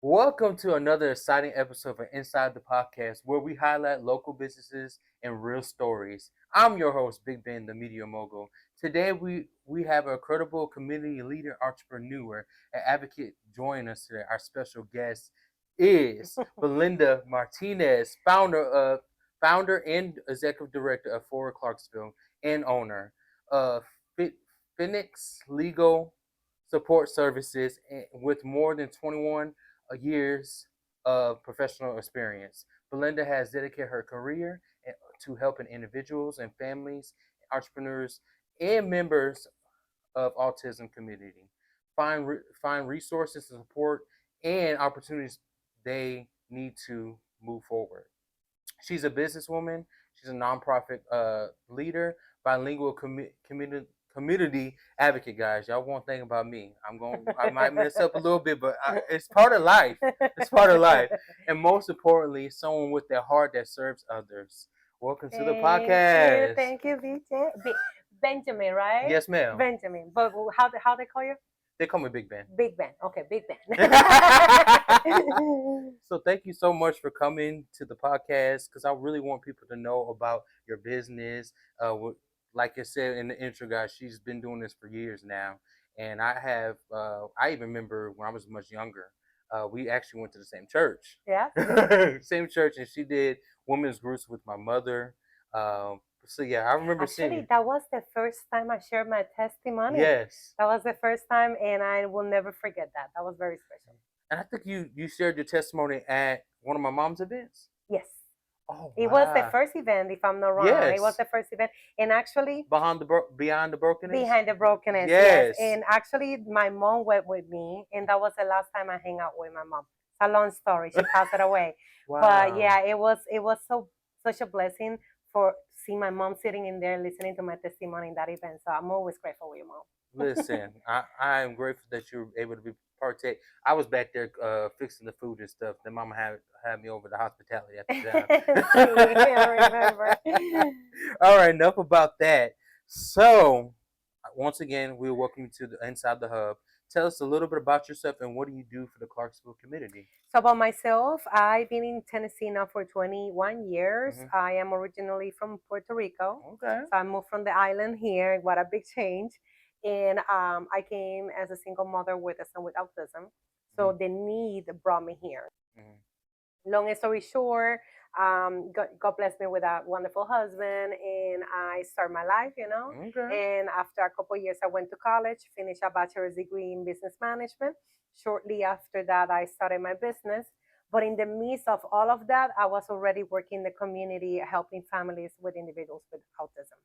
Welcome to another exciting episode of Inside the Podcast, where we highlight local businesses and real stories. I'm your host, Big Ben, the media mogul. Today, we have a credible community leader, entrepreneur, and advocate joining us today. Our special guest is Belinda Martinez, founder and executive director of Forward Clarksville, and owner of Phoenix Legal Support Services, with more than 21 years of professional experience. Belinda has dedicated her career to helping individuals and families, entrepreneurs, and members of autism community find resources and support and opportunities they need to move forward. She's a businesswoman. She's a nonprofit leader, bilingual community advocate. Guys, y'all won't think about me. I might mess up a little bit, but it's part of life. It's part of life, and most importantly, someone with their heart that serves others. Welcome to the podcast. Thank you, BJ. Benjamin, right? Yes, ma'am. Benjamin. But how they call you? They call me Big Ben. Big Ben. Okay, Big Ben. So thank you so much for coming to the podcast because I really want people to know about your business. Like I said in the intro, guys, she's been doing this for years now, and I have. I even remember when I was much younger. We actually went to the same church. Yeah. Same church, and she did women's groups with my mother. So yeah, I remember Actually, seeing. that was the first time I shared my testimony. Yes. That was the first time, and I will never forget that. That was very special. And I think you shared your testimony at one of my mom's events. Yes. Oh, it was the first event, if I'm not wrong. Yes. It was the first event, and actually beyond the brokenness. Behind the brokenness. Yes. And actually, my mom went with me, and that was the last time I hang out with my mom. It's a long story. She passed it away. Wow. But yeah, it was such a blessing for seeing my mom sitting in there listening to my testimony in that event. So I'm always grateful with your mom. Listen, I am grateful that you were able to partake. I was back there fixing the food and stuff. Then Mama had me over the hospitality after that. I remember. All right, enough about that. So, once again, we welcome you to the Inside the Hub. Tell us a little bit about yourself and what do you do for the Clarksville community? So about myself, I've been in Tennessee now for 21 years. I am originally from Puerto Rico. Okay. So I moved from the island here. What a big change. And I came as a single mother with a son with autism. So the need brought me here. Long story short, God blessed me with a wonderful husband, and I started my life, Okay. And after a couple of years, I went to college, finished a bachelor's degree in business management. Shortly after that, I started my business. But in the midst of all of that, I was already working in the community, helping families with individuals with autism.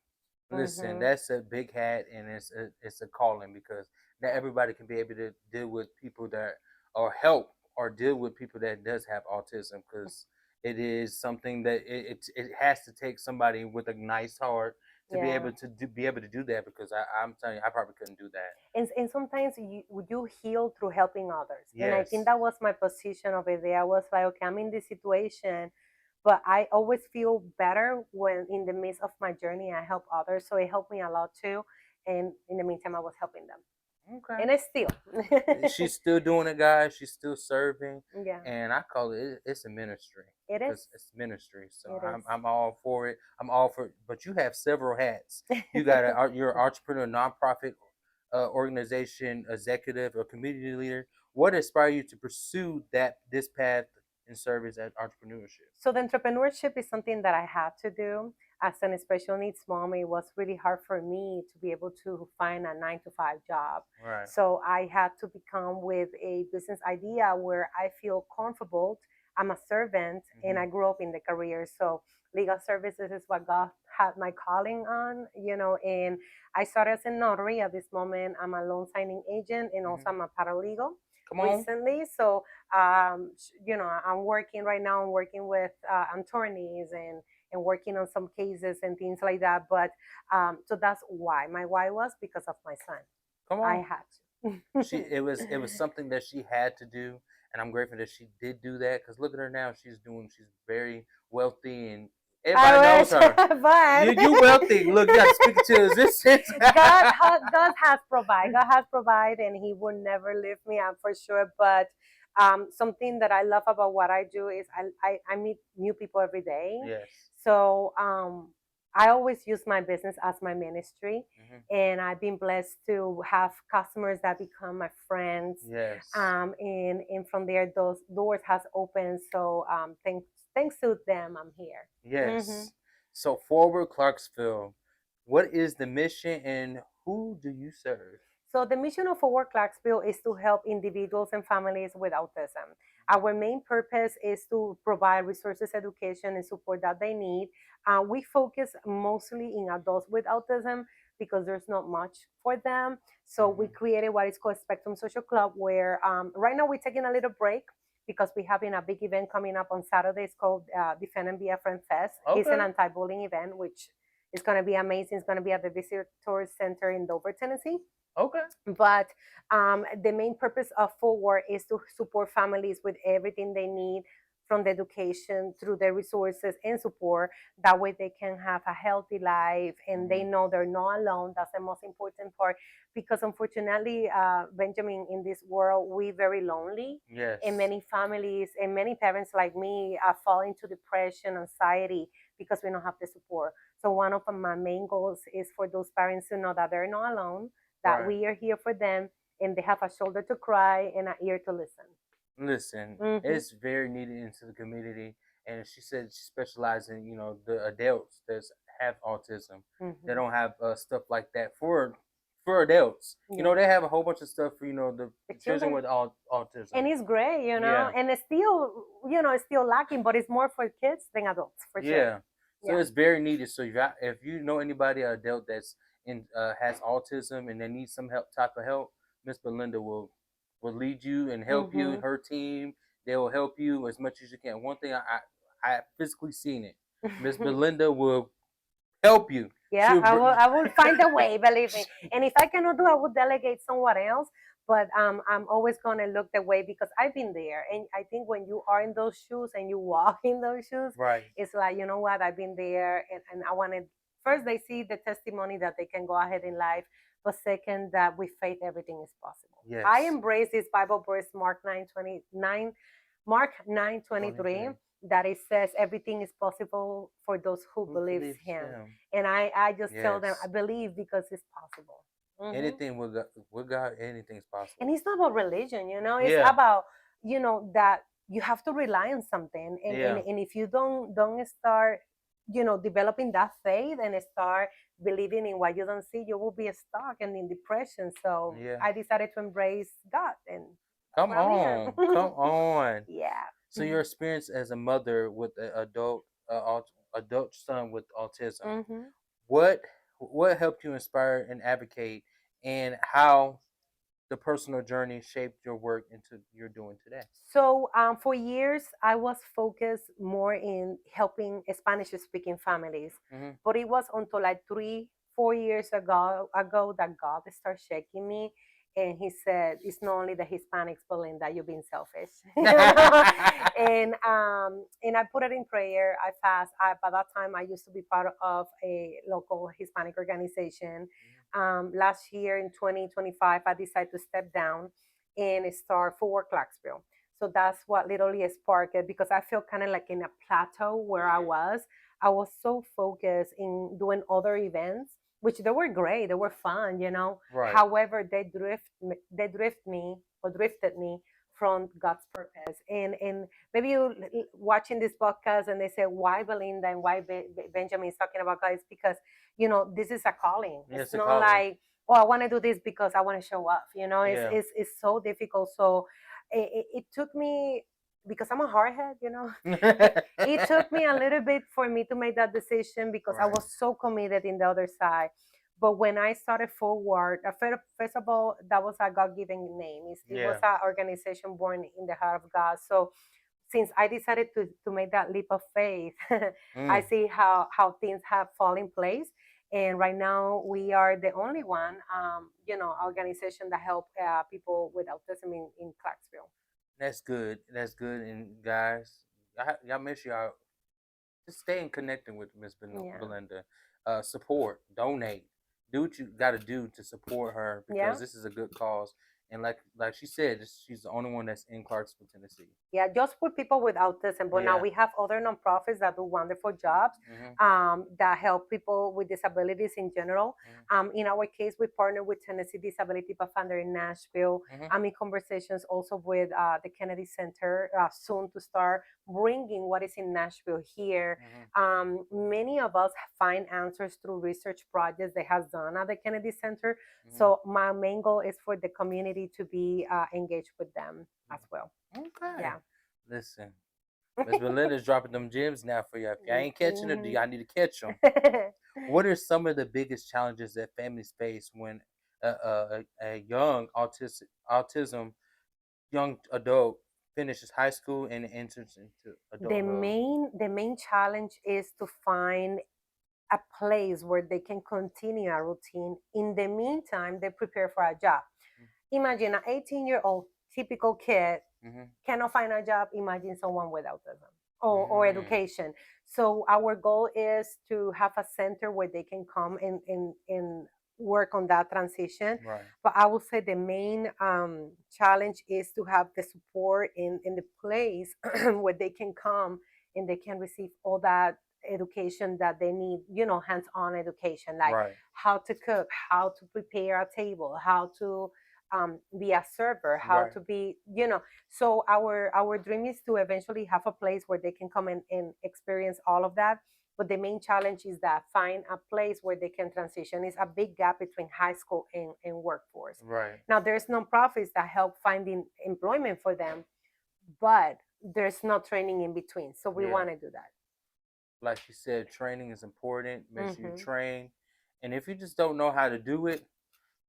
Listen, that's a big hat, and it's a calling because not everybody can be able to deal with people that or help or deal with people that does have autism because it is something that it has to take somebody with a nice heart to be able to do that because I'm telling you I probably couldn't do that. And sometimes you heal through helping others. Yes. And I think that was my position over there. I was like, okay, I'm in this situation, but I always feel better when in the midst of my journey I help others. So it helped me a lot too. And in the meantime, I was helping them. Okay. And it's still. She's still doing it, guys. She's still serving. Yeah. And I call it's a ministry. It is. It's ministry. So it I'm all for it. I'm all for it. But you have several hats. You got you're an entrepreneur, nonprofit organization, executive, or community leader. What inspired you to pursue this path in service at entrepreneurship? So the entrepreneurship is something that I had to do. As an special needs mom, it was really hard for me to be able to find a 9-to-5 job. Right. So I had to become with a business idea where I feel comfortable. I'm a servant and I grew up in the career. So legal services is what God had my calling on, and I started as a notary. At this moment, I'm a loan signing agent and also I'm a paralegal recently. So, I'm working right now. I'm working with attorneys and working on some cases and things like that. But so that's why my why was because of my son. Come on. I had to. It was something that she had to do, and I'm grateful that she did do that. Because look at her now; she's very wealthy and everybody knows her. But you wealthy. Look, you got to speak to existence. God has provided. God has provided, and He will never leave me. I'm for sure. But Something that I love about what I do is I meet new people every day. Yes. So I always use my business as my ministry, and I've been blessed to have customers that become my friends. Yes. And from there, those doors has opened. So thanks to them, I'm here. Yes. So Forward Clarksville, what is the mission and who do you serve? So the mission of Forward Clarksville is to help individuals and families with autism. Our main purpose is to provide resources, education, and support that they need. We focus mostly in adults with autism because there's not much for them. So we created what is called Spectrum Social Club, where right now we're taking a little break because we're having a big event coming up on Saturday. It's called Defend and Be a Friend Fest. It's an anti-bullying event, which is going to be amazing. It's going to be at the Visitor Center in Dover, Tennessee. Okay. But the main purpose of Forward is to support families with everything they need, from the education through the resources and support. That way they can have a healthy life and they know they're not alone. That's the most important part, because unfortunately, Benjamin, in this world, we're very lonely. Yes. And many families and many parents like me fall into depression, anxiety, because we don't have the support. So one of my main goals is for those parents to know that they're not alone, that we are here for them, and they have a shoulder to cry and an ear to listen. Listen, it's very needed into the community, and she said she specializes in the adults that have autism. They don't have stuff like that for adults. They have a whole bunch of stuff for the children with autism. And it's great, and it's still it's still lacking, but it's more for kids than adults, for sure. So it's very needed. So if you know anybody, an adult that's has autism and they need some type of help, Miss Belinda will lead you and help you. Her team, they will help you as much as you can. One thing I physically seen it. Miss Belinda will help you. Yeah, I will find a way, believe me. And if I cannot do, I will delegate someone else. But I'm always gonna look the way, because I've been there, and I think when you are in those shoes and you walk in those shoes, it's like, you know what, I've been there, and I wanted, first they see the testimony that they can go ahead in life, but second, that with faith everything is possible. Yes. I embrace this Bible verse, Mark 9:23, that it says everything is possible for those who believes him. And I just tell them, I believe because it's possible. Anything with God, anything is possible. And it's not about religion, it's about that you have to rely on something, and if you don't start developing that faith and start believing in what you don't see, you will be stuck and in depression. So I decided to embrace God. And come on. Yeah. So your experience as a mother with an adult son with autism, what helped you inspire and advocate, and how the personal journey shaped your work into you're doing today? So for years, I was focused more in helping Spanish-speaking families, but it was until like 3-4 years ago that God started shaking me. And he said, "It's not only the Hispanics, Belinda, you're being selfish." And I put it in prayer. I fast. By that time, I used to be part of a local Hispanic organization. Last year in 2025, I decided to step down and start Forward Clarksville. So that's what literally sparked it, because I feel kind of like in a plateau where I was. I was so focused in doing other events, which they were great, they were fun. However, they drifted me from God's purpose. And maybe you watching this podcast and they say, why Belinda and why Benjamin is talking about God? It's because this is a calling. It's not like, oh, I want to do this because I want to show off. It's so difficult. So it took me, because I'm a hardhead, it took me a little bit for me to make that decision, because I was so committed in the other side. But when I started Forward, first of all, that was a God-given name. It was an organization born in the heart of God. So since I decided to make that leap of faith, I see how things have fallen in place. And right now, we are the only one, organization that help people with autism in Clarksville. That's good. That's good. And guys, y'all make sure y'all just staying connected with Miss Belinda. Support, donate, do what you got to do to support her, because this is a good cause. And like she said, she's the only one that's in Clarksville, Tennessee. Yeah, just for people with autism. But now Yeah. we have other nonprofits that do wonderful jobs, Hmm. that help people with disabilities in general. Hmm. In our case, we partner with Tennessee Disability Pathfinder in Nashville. Hmm. I'm in conversations also with the Kennedy Center, soon to start bringing what is in Nashville here. Hmm. Many of us find answers through research projects they have done at the Kennedy Center. Hmm. So my main goal is for the community to be engaged with them as well. Okay. Yeah. Listen, Miss Belinda's dropping them gems now for you. If y'all ain't catching them, Mhm. y'all need to catch them. What are some of the biggest challenges that families face when a young autism young adult finishes high school and enters into adulthood? The main challenge is to find a place where they can continue a routine. In the meantime, they prepare for a job. Imagine an 18-year-old typical kid Mm-hmm. cannot find a job. Imagine someone with autism or Mm. education. So our goal is to have a center where they can come and work on that transition. Right. But I would say the main challenge is to have the support in the place where they can come and they can receive all that education that they need, hands-on education, like Right. how to cook, how to prepare a table, how to be a server, how Right. to be, so our dream is to eventually have a place where they can come and experience all of that. But the main challenge is that find a place where they can transition. It's a big gap between high school and workforce. Right. Now there's nonprofits that help finding employment for them, but there's no training in between. So we Yeah. want to do that. Like she said, training is important. Make sure you Hmm. train. And if you just don't know how to do it,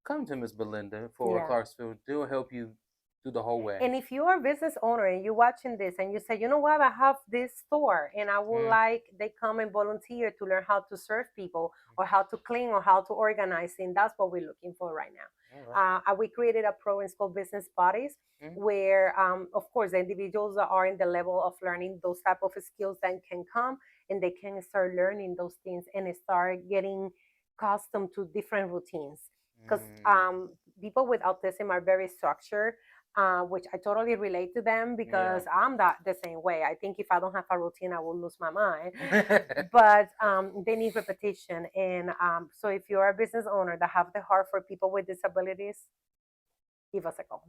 come to Miss Belinda for Yeah. Clarksville. They'll help you through the whole way. And if you are a business owner and you're watching this and you say, you know what, I have this store and I would Mm. like they come and volunteer to learn how to serve people or how to clean or how to organize, and that's what we're looking for right now. All right. We created a program called Business Buddies, Mm. where, of course, the individuals that are in the level of learning those type of skills then can come and they can start learning those things and start getting accustomed to different routines. Because Mm. people with autism are very structured, which I totally relate to them Yeah. because I'm that the same way. I think if I don't have a routine, I will lose my mind. But they need repetition, and so if you're a business owner that have the heart for people with disabilities, give us a call.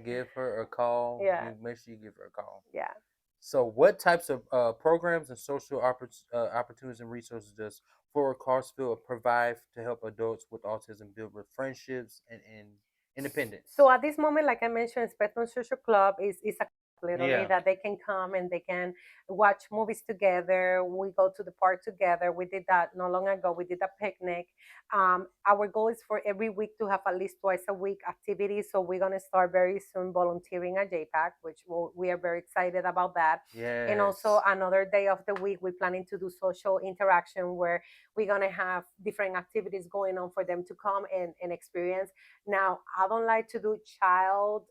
Give her a call. Yeah, You make sure you give her a call. yeah. So, what types of programs and social opportunities and resources does Flora Clarksville provide to help adults with autism build with friendships and independence? So at this moment, like I mentioned, Spectrum Social Club is a literally Yeah. that they can come and they can watch movies together. We go to the park together. We did that not long ago. We did a picnic. Our goal is for every week to have at least twice a week activities. So we're gonna start very soon volunteering at JPAC, which we are very excited about that. And also Yes. another day of the week, we're planning to do social interaction where we're gonna have different activities going on for them to come and experience. Now, I don't like to do child,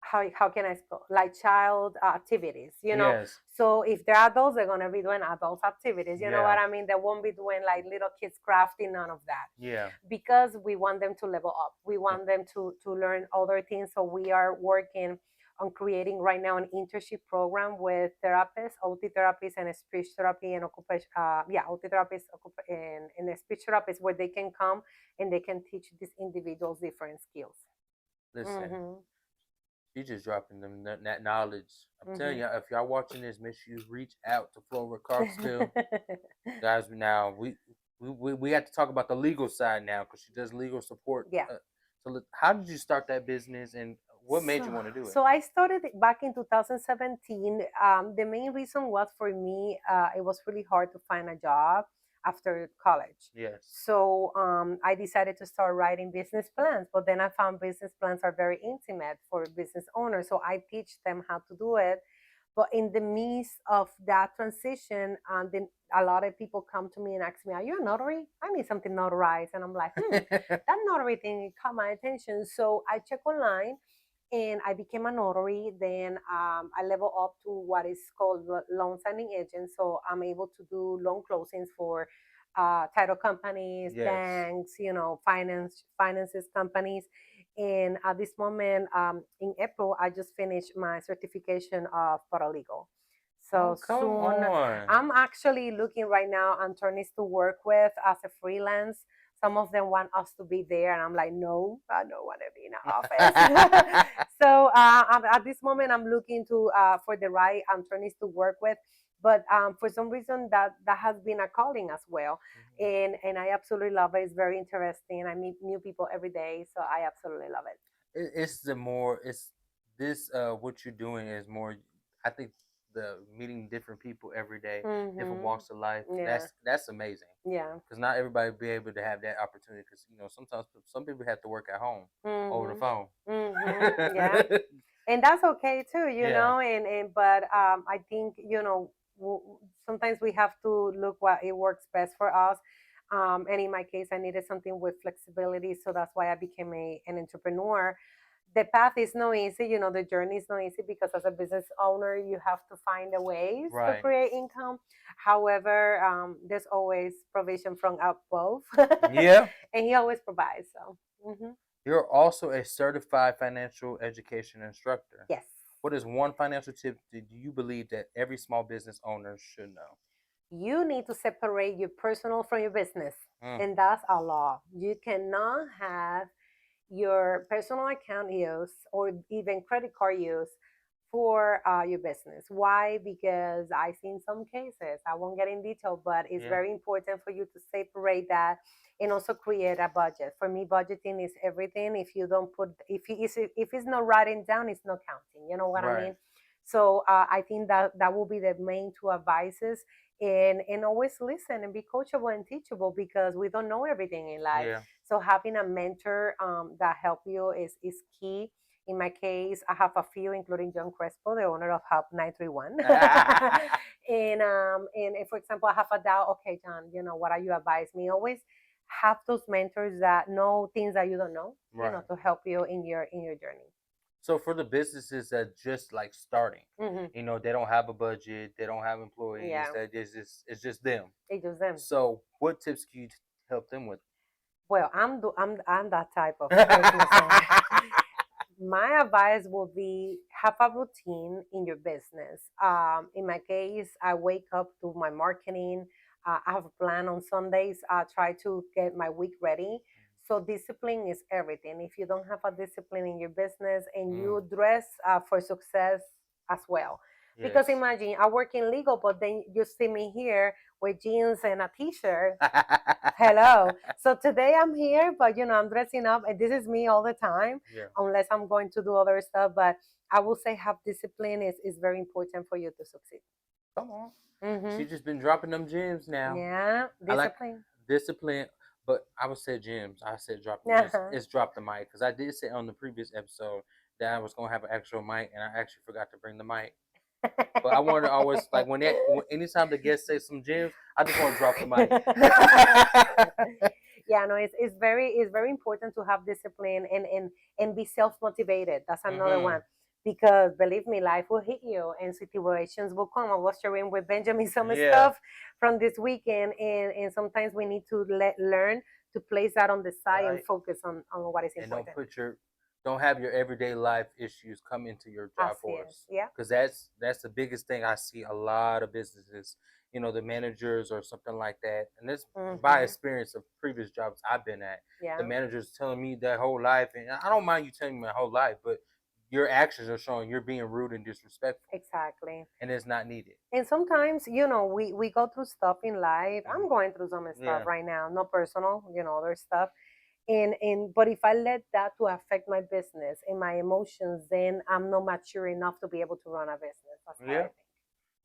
how can I spell, like child activities, Yes. So if they're adults, they're gonna be doing adult activities. You know Yeah. what I mean? They won't be doing like little kids crafting, none of that, Yeah. because we want them to level up. We want them to learn other things. So we are working on creating right now an internship program with therapists, OT therapists, and speech therapy and occupation. OT therapists and speech therapists, where they can come and they can teach these individuals different skills. Listen, Hmm. you just dropping them that knowledge. I'm telling Hmm. you, if y'all watching this, make sure you reach out to Flora Clarksville, guys. Now we have to talk about the legal side now because she does legal support. Yeah. So how did you start that business and what made you So, want to do it? so I started it back in 2017. The main reason was for me, it was really hard to find a job after college. Yes. So I decided to start writing business plans, but then I found business plans are very intimate for business owners. So I teach them how to do it. But in the midst of that transition, then a lot of people come to me and ask me, "Are you a notary? I need something notarized." And I'm like, that notary thing caught my attention. So I check online and I became a notary. Then I level up to what is called loan signing agent. So I'm able to do loan closings for title companies, Yes. banks, finances companies. And at this moment, in April, I just finished my certification of paralegal. Oh, So come soon, on. I'm actually looking right now attorneys to work with as a freelance. Some of them want us to be there, and I'm like, no, I don't want to be in an office. So at this moment, I'm looking to for the right attorneys to work with. But for some reason, that has been a calling as well, and I absolutely love it. It's very interesting. I meet new people every day, so I absolutely love it. It's the more it's this what you're doing is more. I think the meeting different people every day, different Hmm. walks of life. Yeah, That's amazing yeah. because not everybody be able to have that opportunity. Because sometimes some people have to work at home over the Hmm. phone. Hmm. Yeah. And that's okay too, Yeah, and but I think sometimes we have to look what it works best for us. And in my case, I needed something with flexibility, so that's why I became an entrepreneur. The path is no easy, the journey is no easy, because as a business owner you have to find a ways to right. create income. However, there's always provision from above. Yeah, And he always provides, so hmm. you're also a certified financial education instructor. Yes. What is one financial tip that you believe that every small business owner should know? You need to separate your personal from your business, Mm, and that's a law. You cannot have your personal account use or even credit card use for your business. Why? Because I've seen some cases, I won't get in detail, but it's yeah, very important for you to separate that and also create a budget. For me, budgeting is everything. If you don't put, if it's not writing down, it's not counting. You know what I right. mean? So I think that will be the main two advices. And always listen and be coachable and teachable, because we don't know everything in life. Yeah. So having a mentor that help you is key. In my case, I have a few, including John Crespo, the owner of Hub 931. And if, for example, I have a doubt, okay, John, what are you advise me? Always have those mentors that know things that you don't know, Right. to help you in your journey. So for the businesses that just like starting, Hmm. they don't have a budget, they don't have employees, Yeah, that is just it's just them. it's just them. So what tips can you help them with? Well, I'm that type of business owner. My advice would be have a routine in your business. In my case, I wake up to my marketing. I have a plan on Sundays. I try to get my week ready. So discipline is everything. If you don't have a discipline in your business, and Mm, you dress for success as well. Because yes. imagine I work in legal, but then you see me here with jeans and a t-shirt. Hello. So today I'm here, but I'm dressing up, and this is me all the time, Yeah. unless I'm going to do other stuff. But I will say have discipline is very important for you to succeed. Come on. Hmm. She just been dropping them gems now. Yeah, I like discipline. discipline, but I would say gems. I said drop the gems. Uh-huh. It's drop the mic because I did say on the previous episode that I was gonna have an actual mic, and I actually forgot to bring the mic. But I want to always like anytime the guest say some gems, I just want to drop the mic. Yeah, no, it's very important to have discipline and be self-motivated. That's another Hmm. one. Because believe me, life will hit you and situations will come. I was sharing with Benjamin some Yeah. stuff from this weekend, and sometimes we need to learn to place that on the side and Right. focus on what is And important. don't have your everyday life issues come into your job Así es. force Yeah. because that's the biggest thing I see a lot of businesses. The managers or something like that, and this by Hmm. experience of previous jobs I've been at. The Yeah. managers telling me their whole life, and I don't mind you telling me my whole life, but your actions are showing you're being rude and disrespectful, Exactly. and it's not needed. And sometimes, we go through stuff in life. I'm Hmm. going through some stuff Yeah. right now, not personal, other stuff. And but if I let that to affect my business and my emotions, then I'm not mature enough to be able to run a business. That's how I Yeah. think.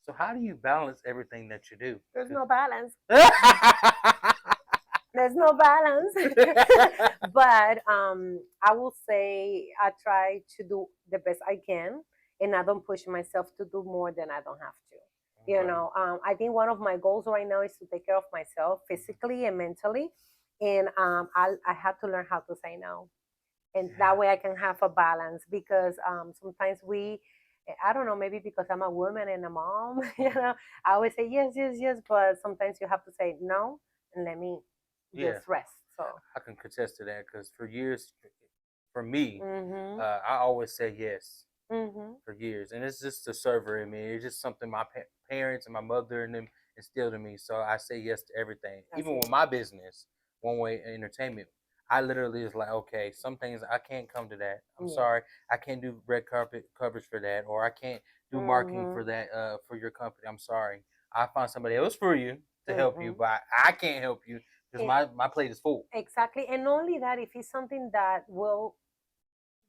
So how do you balance everything that you do? There's no balance. There's no balance. But I will say I try to do the best I can, and I don't push myself to do more than I don't have to. Okay. I think one of my goals right now is to take care of myself physically and mentally, and I have to learn how to say no, and that Yeah. way I can have a balance. Because sometimes I don't know, maybe because I'm a woman and a mom, I always say yes, yes, yes, but sometimes you have to say no and let me Yeah. just rest. So I can contest to that because for years, for me, Mhm. I always say yes Mhm. for years, and it's just the server in me. It's just something my parents and my mother and them instilled in me. So I say yes to everything, That's even it. with my business, One Way Entertainment. I literally is like, okay, some things I can't come to that. I'm Yeah. sorry, I can't do red carpet coverage for that, or I can't do marketing for Mhm. that for your company. I'm sorry. I find somebody else for you to help you, Mhm. but I can't help you because It, my plate is full. exactly, and not only that, if it's something that will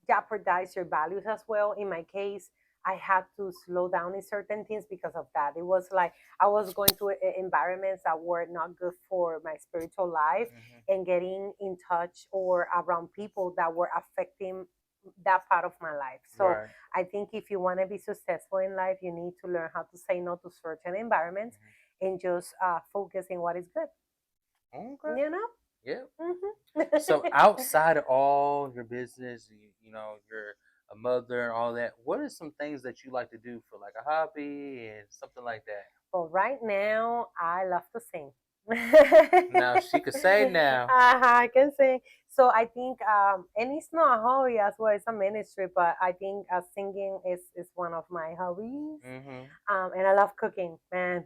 jeopardize your values as well. In my case, I had to slow down in certain things because of that. It was like I was going to environments that were not good for my spiritual life, Hmm. and getting in touch or around people that were affecting that part of my life. So Right. I think if you want to be successful in life, you need to learn how to say no to certain environments and just focus in what is good. Okay. You know? Yeah. Hmm. So outside of all your business, you're a mother and all that. What are some things that you like to do for like a hobby and something like that? But right now, I love to sing. Now she could say now. I can sing. So I think, and it's not a hobby as well; it's a ministry. But I think singing is one of my hobbies, Hmm. and I love cooking. Man,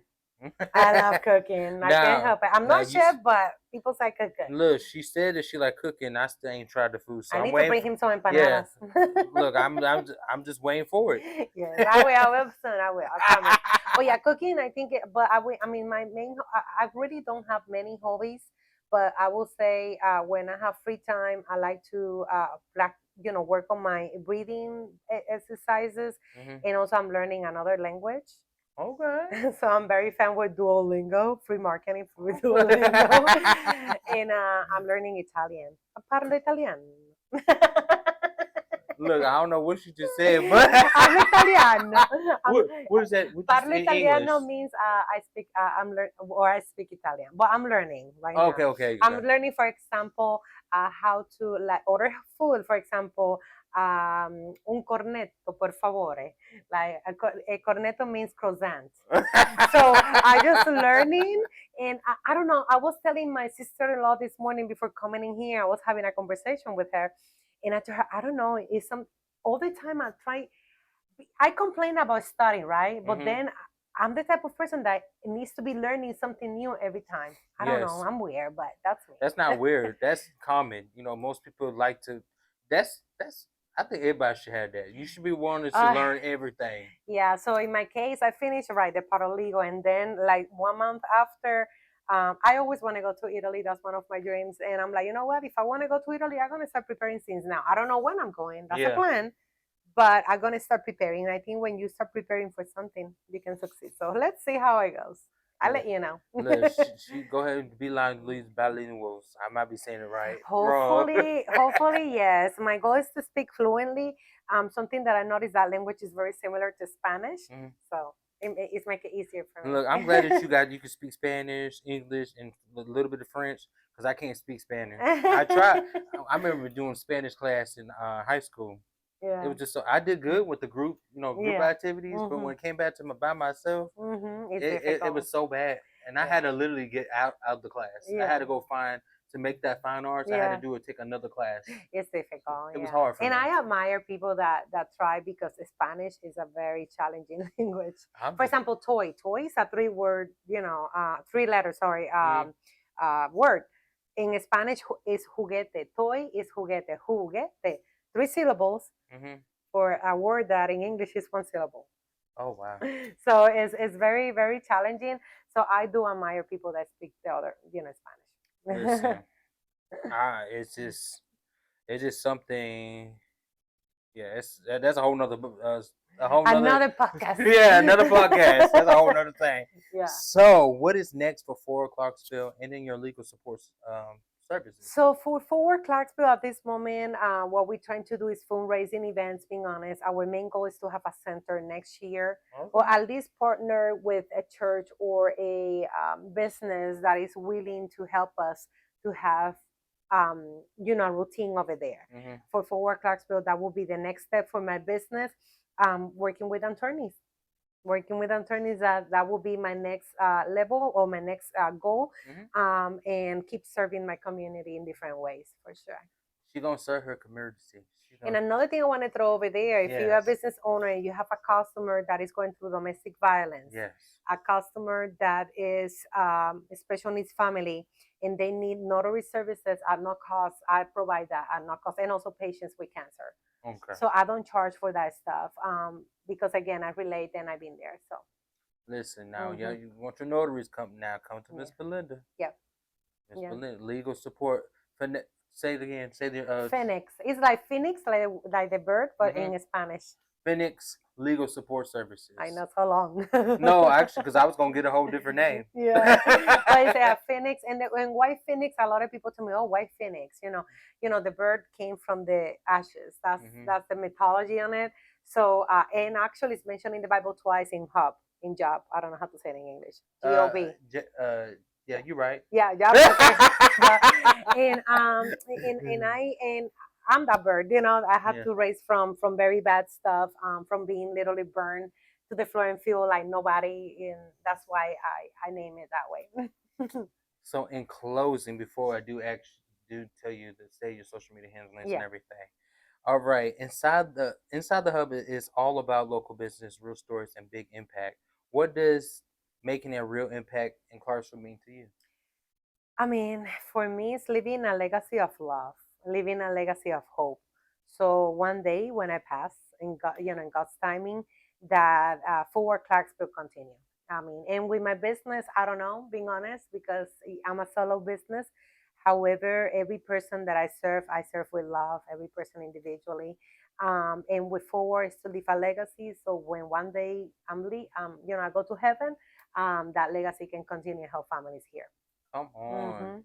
I love cooking. I can't now, help it. I'm now not you chef, but people say I cook good. look. She said that she like cooking. I still ain't tried the food, so I I'm need to waiting bring for. him some Yeah, empanadas. look, I'm just waiting for it. Yes, I will. I will soon. I will. I promise. But yeah, cooking. I think. But I will. I mean, my main. I really don't have many hobbies, but I will say when I have free time, I like to work on my breathing exercises, Hmm. and also I'm learning another language. Okay. So I'm very fan with Duolingo, free marketing with Okay. Duolingo, and I'm learning Italian. Parlo italiano. Look, I don't know what you just said, but Hablo italiano. what is that? What you Parlo say in English? italiano means I speak. I speak Italian, but I'm learning right now. Okay, okay, I'm okay. learning, for example, how to like order food. For example, un cornetto, por favore. Like a cornetto means croissant. So I just learning, and I don't know. I was telling my sister-in-law this morning before coming in here. I was having a conversation with her, and I told her, I don't know. It's some all the time I try. I complain about studying, right? But Hmm. then I'm the type of person that needs to be learning something new every time. I don't know. Yes, I'm weird, but that's that's me. not weird. That's common. Most people like to. That's. I think everybody should have that. You should be wanting to uh, learn everything. yeah. So in my case, I finished right the paralegal, and then like 1 month after. I always want to go to Italy. That's one of my dreams. And I'm like, you know what? If I want to go to Italy, I'm going to start preparing since now. I don't know when I'm going. That's a Yeah. plan. But I'm going to start preparing. I think when you start preparing for something, you can succeed. So let's see how it goes. I'll Look, let you know. look. She go ahead and be like these bilinguals. I might be saying it right, wrong. Hopefully, yes. My goal is to speak fluently. Something that I noticed that language is very similar to Spanish. Mhm. So it's make it easier for And me. look, I'm glad that you can speak Spanish, English, and a little bit of French because I can't speak Spanish. I tried. I remember doing Spanish class in high school. It Yeah. was just so I did good with the group, group Yeah. activities. But when Mhm. it came back to by myself, Mhm. It's it difficult. was so bad, and I had Yeah. to literally get out of the class. I had Yeah. to go find to make that fine arts. I had to Yeah. do it, take another class. It's difficult, It was yeah. hard for And me. I admire people that try because Spanish is a very challenging language. I'm For just. example, toy. Toy is a three-word, three letter, sorry, Mm-hmm. word. In Spanish is juguete. Toy is juguete. Juguete. Three syllables Mm-hmm. for a word that in English is one syllable. Oh wow. So it's very, very challenging. So I do admire people that speak the other, Spanish. Listen, it's just something. Yeah, that's a whole nother Another podcast. yeah, another podcast. That's a whole nother thing. Yeah. So, what is next for Clarksville and in your legal support services? So for Forward Clarksville at this moment, what we're trying to do is fundraising events. Being honest, our main goal is to have a center next year, or Okay. at least partner with a church or a business that is willing to help us to have, a routine over there. Hmm. For Forward Clarksville, that will be the next step for my business. Working with attorneys, that will be my next level or my next goal, Hmm. and keep serving my community in different ways for sure. She gonna serve her community. She And gonna. another thing I want to throw over there, if you're a Yes. business owner and you have a customer that is going through domestic violence, Yes. a customer that is special needs family, and they need notary services at no cost, I provide that at no cost, and also patients with cancer. Okay. So I don't charge for that stuff because again, I relate and I've been there. So Listen now, yeah, mm-hmm. you want your notaries come now. Come to Miss Yeah. Belinda. Yep. Miss Yeah. Belinda, legal support. Say it again. Say the Phoenix. It's like Phoenix, like the bird, but mm-hmm. in Spanish. Phoenix Legal Support I Services. know so long. No, actually, because I was gonna get a whole different name. Yeah, but I say a phoenix, and when white phoenix, a lot of people tell me, "Oh, white phoenix." The bird came from the ashes. That's Mm-hmm. that's the mythology on it. So, and actually, it's mentioned in the Bible twice in Job. I don't know how to say it in English. G-O-B. Yeah, you're right. Yeah, Job. Okay. Yeah. And I'm that bird. I had Yeah. to raise from very bad stuff, from being literally burned to the floor and feel like nobody, and that's why I name it that way. So in closing, before I do tell you to say your social media handles links and Yeah. everything. All right, inside the hub is all about local business, real stories, and big impact. What does making a real impact in Clarksville mean to you? I mean, for me, it's living a legacy of love, living a legacy of hope. So one day when I pass, in God, in God's timing, that Forward Clarks will continue. I mean, and with my business, I don't know, being honest, because I'm a solo business. However, every person that I serve with love, every person individually. And with Forward is to leave a legacy. So when one day I go to heaven, that legacy can continue and help families here. Come on. Mm-hmm.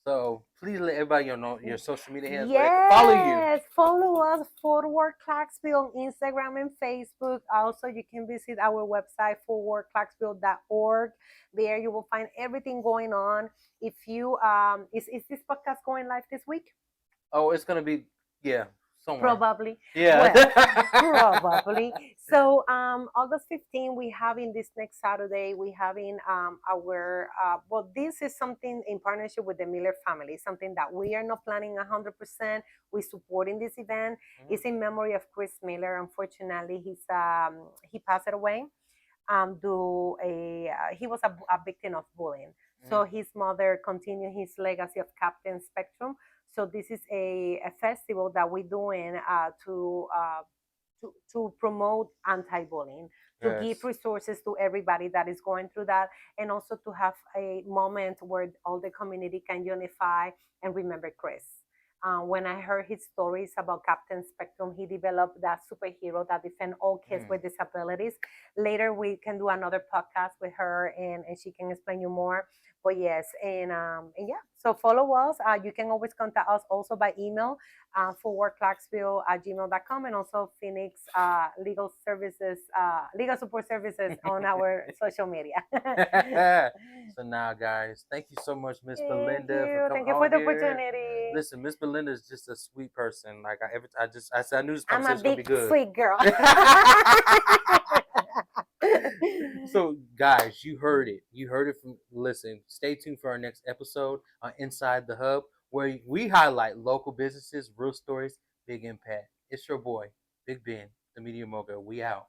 So please let everybody know your social media handles where they can follow you. Yes, follow us Forward Clarksville on Instagram and Facebook. Also, you can visit our website forwardclarksville.org. There you will find everything going on. If you is this podcast going live this week? Oh, it's gonna be somewhere. Probably. Yeah. Well, probably. So August 15th, we having this next Saturday, we having our, well, this is something in partnership with the Miller family, something that we are not planning 100%. We're supporting this event. Mhm. It's in memory of Chris Miller. Unfortunately, he passed away. He was a victim of bullying. So his mother continued his legacy of Captain Spectrum. So this is a festival that we're doing to promote anti-bullying, to give Yes. resources to everybody that is going through that, and also to have a moment where all the community can unify and remember Chris. When I heard his stories about Captain Spectrum, he developed that superhero that defend all kids with disabilities. Later, we can do another podcast with her, and she can explain you more. But yes, and yeah, so follow us. You can always contact us also by email, forwardclarksville@gmail.com, and also Phoenix Legal Support Services on our social media. So now, guys, thank you so much, Miss Thank Belinda, for you. coming Thank you for on the here. opportunity. Listen, Miss Belinda is just a sweet person. Like I knew this I'm conversation a was gonna be big good. sweet girl. So, guys, you heard it. You heard it from. Listen, stay tuned for our next episode on Inside the Hub, where we highlight local businesses, real stories, big impact. It's your boy, Big Ben, the Media Mogul. We out.